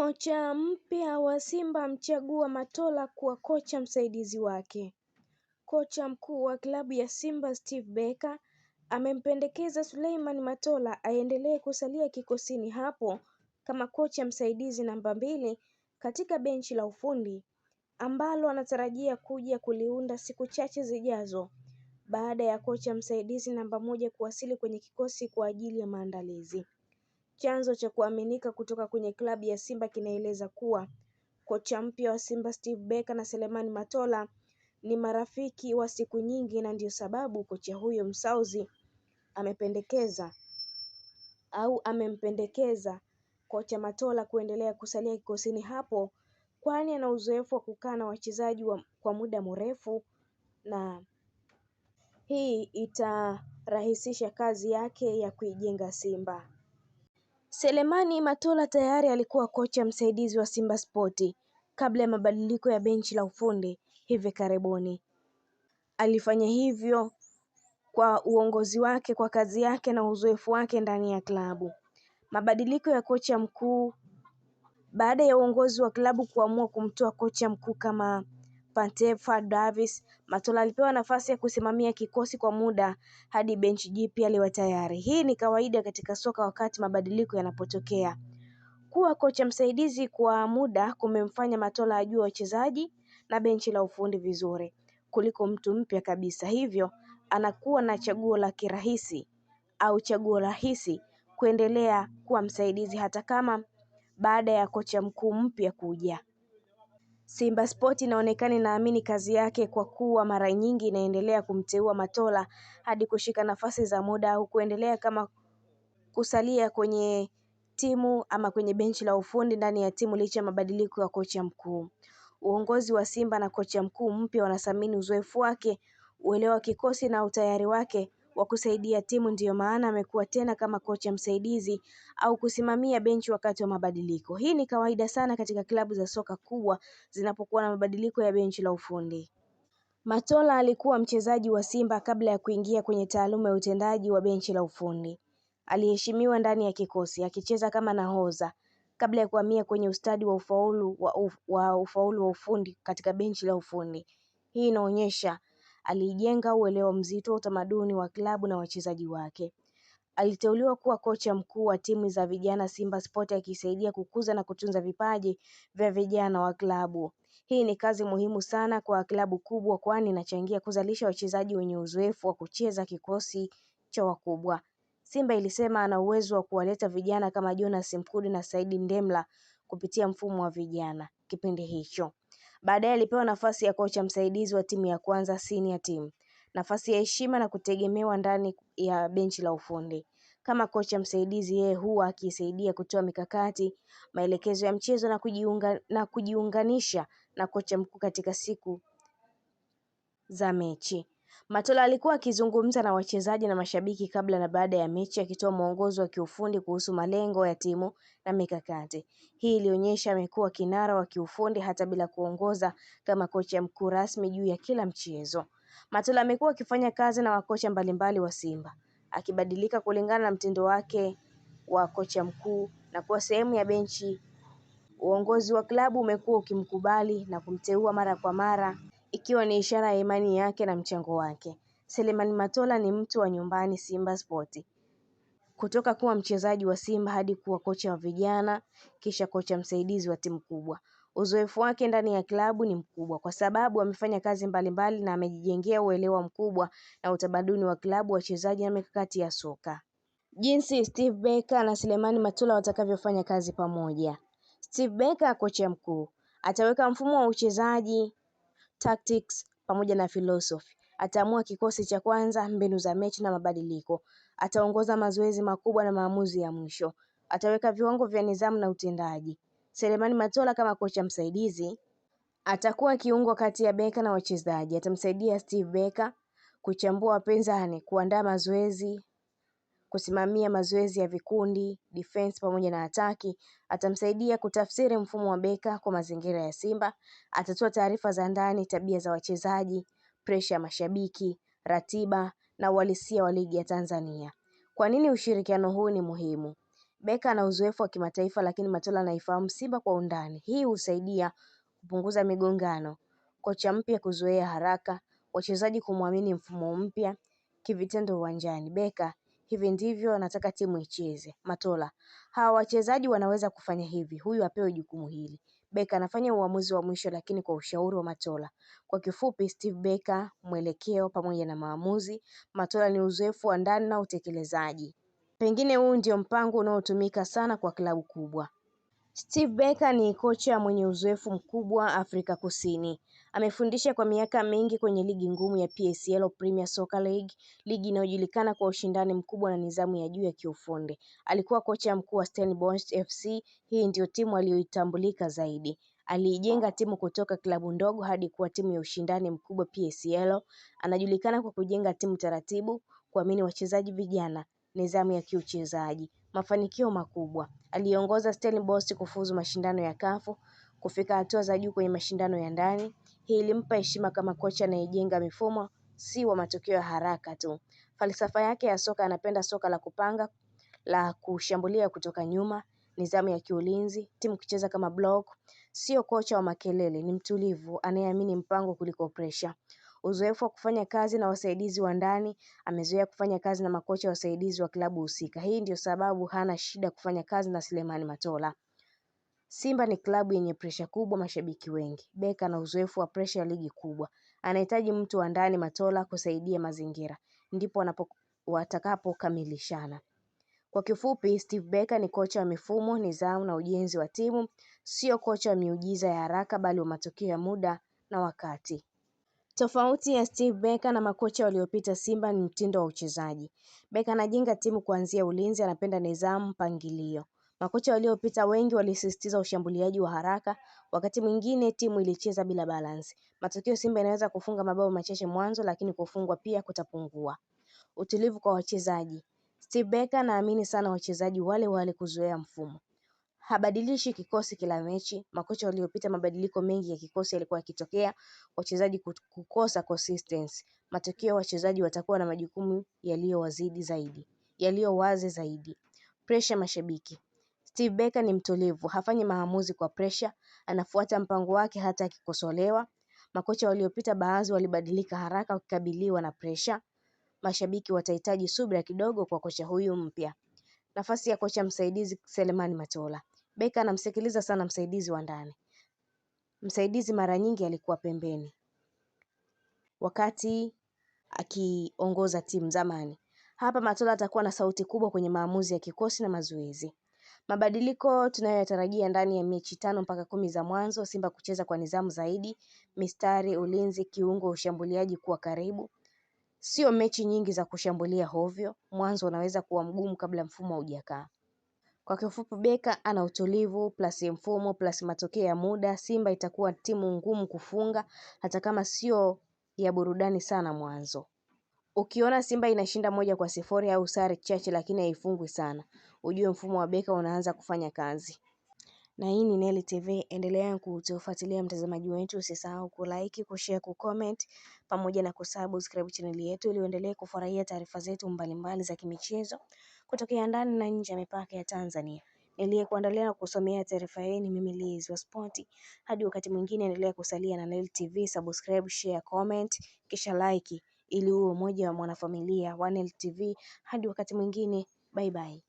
Kocha mpya wa Simba amchagua Matola kuwa kocha msaidizi wake. Kocha mkuu wa klabu ya Simba Steve Barker amempendekeza Suleiman Matola aendelee kusalia kikosini hapo kama kocha msaidizi namba 2 katika benchi la ufundi ambalo anatarajia kuja kuliunda siku chache zijazo baada ya kocha msaidizi namba 1 kuwasili kwenye kikosi kwa ajili ya maandalizi. Chanzo cha kuaminika kutoka kwenye klabu ya Simba kinaeleza kuwa kocha mpya wa Simba Steve Barker na Suleiman Matola ni marafiki wa siku nyingi, na ndio sababu kocha huyo Msauzi amempendekeza kocha Matola kuendelea kusalia kikosini hapo, kwani ana uzoefu wa kukaa na wachezaji kwa muda mrefu na hii itarahisisha kazi yake ya kuijenga Simba. Suleiman Matola tayari alikuwa kocha msaidizi wa Simba Sport kabla ya mabadiliko ya benchi la ufundi hivi karibuni. Alifanya hivyo kwa uongozi wake, kwa kazi yake na uzoefu wake ndani ya klabu. Mabadiliko ya kocha mkuu baada ya uongozi wa klabu kuamua kumtoa kocha mkuu kama Pantefa Davis, Matola alipewa nafasi ya kusimamia kikosi kwa muda hadi benchi jipya liwe tayari. Hii ni kawaida katika soka wakati mabadiliko yanapotokea. Kuwa kocha msaidizi kwa muda kumemfanya Matola ajue wachezaji na benchi la ufundi vizuri kuliko mtu mpya kabisa, hivyo anakuwa na chaguo rahisi kuendelea kuwa msaidizi hata kama baada ya kocha mkuu mpya kuja. Simba Sport inaonekana inaamini kazi yake kwa kuwa mara nyingi inaendelea kumteua Matola hadi kushika nafasi za muda au kuendelea kama kusalia kwenye timu ama kwenye benchi la ufundi ndani ya timu licha ya mabadiliko ya kocha mkuu. Uongozi wa Simba na kocha mkuu mpya wanathamini uzoefu wake, uelewa kikosi na utayari wake wa kusaidia timu, ndiyo maana amekuwa tena kama kocha msaidizi au kusimamia benchi wakati wa mabadiliko. Hii ni kawaida sana katika klabu za soka kubwa zinapokuwa na mabadiliko ya benchi la ufundi. Matola alikuwa mchezaji wa Simba kabla ya kuingia kwenye taaluma ya utendaji wa benchi la ufundi. Aliheshimiwa ndani ya kikosi akicheza kama nahodha kabla ya kuhamia kwenye ustadi wa ufaulu wa ufundi katika benchi la ufundi. Hii inaonyesha alijenga uelewa mzito wa utamaduni wa klabu na wachezaji wake. Aliteuliwa kuwa kocha mkuu wa timu za vijana Simba Sport, akisaidia kukuza na kutunza vipaji vya vijana wa klabu. Hii ni kazi muhimu sana kwa klabu kubwa, kwani inachangia kuzalisha wachezaji wenye uzoefu wa kucheza kikosi cha wakubwa. Simba ilisema ana uwezo wa kuwaleta vijana kama Jonas Mkude na Saidi Ndemla kupitia mfumo wa vijana kipindi hicho. Baadaye alipewa nafasi ya kocha msaidizi wa timu ya kwanza senior team, nafasi ya heshima na kutegemewa ndani ya benchi la ufundi. Kama kocha msaidizi, yeye huwa akisaidia kutoa mikakati, maelekezo ya mchezo na kujiunganisha na kocha mkuu katika siku za mechi. Matola alikuwa akizungumza na wachezaji na mashabiki kabla na baada ya mechi, akitoa mwongozo wa kiufundi kuhusu malengo ya timu na mikakati. Hii ilionyesha amekuwa kinara wa kiufundi hata bila kuongoza kama kocha mkuu rasmi juu ya kila mchezo. Matola amekuwa akifanya kazi na makocha mbalimbali wa Simba, akibadilika kulingana na mtindo wake wa kocha mkuu na kuwa sehemu ya benchi. Uongozi wa klabu umekuwa ukimkubali na kumteua mara kwa mara, ikiwa ni ishara ya imani yake na mchango wake. Suleiman Matola ni mtu wa nyumbani Simba Sport. Kutoka kuwa mchezaji wa Simba hadi kuwa kocha wa vijana kisha kocha msaidizi wa timu kubwa. Uzoefu wake ndani ya klabu ni mkubwa kwa sababu amefanya kazi mbalimbali na amejijengea uelewa mkubwa na utamaduni wa klabu, wachezaji na mikakati ya soka. Jinsi Steve Barker na Suleiman Matola watakavyofanya kazi pamoja. Steve Barker, kocha mkuu, ataweka mfumo wa uchezaji, tactics pamoja na philosophy. Ataamua kikosi cha kwanza, mbinu za mechi na mabadiliko. Ataongoza mazoezi makubwa na maamuzi ya mwisho. Ataweka viwango vya nidhamu na utendaji. Suleiman Matola kama kocha msaidizi atakuwa kiungo kati ya Barker na wachezaji. Atamsaidia Steve Barker kuchambua wapinzani, kuandaa mazoezi, kusimamia mazoezi ya vikundi, defense pamoja na ataki. Atamsaidia kutafsiri mfumo wa Barker kwa mazingira ya Simba. Atatoa taarifa za ndani, tabia za wachezaji, pressure ya mashabiki, ratiba na uhalisia wa ligi ya Tanzania. Kwa nini ushirikiano huu ni muhimu? Beka ana uzoefu wa kimataifa, lakini Matola anaifahamu Simba kwa undani. Hii husaidia kupunguza migongano, kocha mpya kuzoea haraka, wachezaji kumwamini mfumo mpya kivitendo uwanjani. Beka: hivi ndivyo nataka timu icheze. Matola: hawa wachezaji wanaweza kufanya hivi, huyu apewe jukumu hili. Beka anafanya uamuzi wa mwisho, lakini kwa ushauri wa Matola. Kwa kifupi, Steve Beka mwelekeo pamoja na maamuzi, Matola ni uzoefu wa ndani na utekelezaji. Pengine huu ndio mpango unaotumika sana kwa klabu kubwa. Steve Beka ni kocha mwenye uzoefu mkubwa Afrika Kusini. Amefundisha kwa miaka mingi kwenye ligi ngumu ya PSL Premier Soccer League, ligi inayojulikana kwa ushindani mkubwa na nidhamu ya juu ya kiufundi. Alikuwa kocha mkuu wa Stellenbosch FC, hii ndio timu aliyoitambulika zaidi. Aliijenga timu kutoka klabu ndogo hadi kuwa timu ya ushindani mkubwa PSL. Anajulikana kwa kujenga timu taratibu, kuamini wachezaji vijana, nidhamu ya kiuchezaji. Mafanikio makubwa: aliongoza Stellenbosch kufuzu mashindano ya CAF, kufika hatua za juu kwenye mashindano ya ndani. Hii ilimpa heshima kama kocha anayejenga mifumo, si wa matokeo ya haraka tu. Falsafa yake ya soka: anapenda soka la kupanga, la kushambulia kutoka nyuma, nidhamu ya kiulinzi, timu kucheza kama block. Sio kocha wa makelele, ni mtulivu anayeamini mpango kuliko pressure. Uzoefu wa kufanya kazi na wasaidizi wa ndani: amezoea kufanya kazi na makocha wasaidizi wa klabu husika. Hii ndio sababu hana shida kufanya kazi na Selemani Matola. Simba ni klabu yenye presha kubwa, mashabiki wengi. Beka na uzoefu wa presha ya ligi kubwa. Anahitaji mtu wa ndani, Matola, kusaidia mazingira. Ndipo watakapokamilishana. Kwa kifupi, Steve Beka ni kocha wa mifumo, nidhamu na ujenzi wa timu, sio kocha wa miujiza ya haraka bali wa matokeo ya muda na wakati. Tofauti ya Steve Beka na makocha waliopita Simba ni mtindo wa uchezaji. Beka anajenga timu kuanzia ulinzi, anapenda nidhamu, mpangilio. Makocha waliopita wengi walisisitiza ushambuliaji wa haraka, wakati mwingine timu ilicheza bila balance. Matokeo, Simba inaweza kufunga mabao machache mwanzo, lakini kufungwa pia kutapungua. Utulivu kwa wachezaji: Steve Beka anaamini sana wachezaji wale wale kuzoea mfumo. Habadilishi kikosi kila mechi. Makocha waliopita mabadiliko mengi ya kikosi yalikuwa yakitokea, wachezaji kukosa consistency. Matokeo, wachezaji watakuwa na majukumu yaliyo wazi zaidi. Pressure mashabiki: Steve Beka ni mtulivu, hafanyi maamuzi kwa pressure, anafuata mpango wake hata akikosolewa. Makocha waliopita baadhi walibadilika haraka wakikabiliwa na pressure. Mashabiki watahitaji subira kidogo kwa kocha huyu mpya. Nafasi ya kocha msaidizi Selemani Matola. Beka anamsikiliza sana msaidizi wa ndani. Msaidizi mara nyingi alikuwa pembeni wakati akiongoza timu zamani. Hapa Matola atakuwa na sauti kubwa kwenye maamuzi ya kikosi na mazoezi. Mabadiliko tunayoyatarajia ndani ya mechi 5 mpaka 10 za mwanzo: Simba kucheza kwa nidhamu zaidi, mistari, ulinzi, kiungo, ushambuliaji kuwa karibu. Sio mechi nyingi za kushambulia hovyo, mwanzo unaweza kuwa mgumu kabla mfumo haujakaa. Kwa kifupi, Beka ana utulivu plus mfumo plus matokeo ya muda. Simba itakuwa timu ngumu kufunga hata kama sio ya burudani sana mwanzo. Ukiona Simba inashinda 1-0 au sare chache lakini haifungwi sana, ujue mfumo wa Beka unaanza kufanya kazi. Na hii ni Neli TV, endelea kutufuatilia mtazamaji wetu, usisahau kulike, kushare, kucomment pamoja na kusubscribe channel yetu ili uendelee kufurahia taarifa zetu mbalimbali za kimichezo kutokea ndani na nje ya mipaka ya Tanzania. Niliyekuandalia na kusomea taarifa hii ni mimi Liz wa Sport. Hadi wakati mwingine, endelea kusalia na Neli TV, subscribe, share, comment kisha like ili uwe mmoja wa mwanafamilia wa Neli TV. Hadi wakati mwingine, bye bye.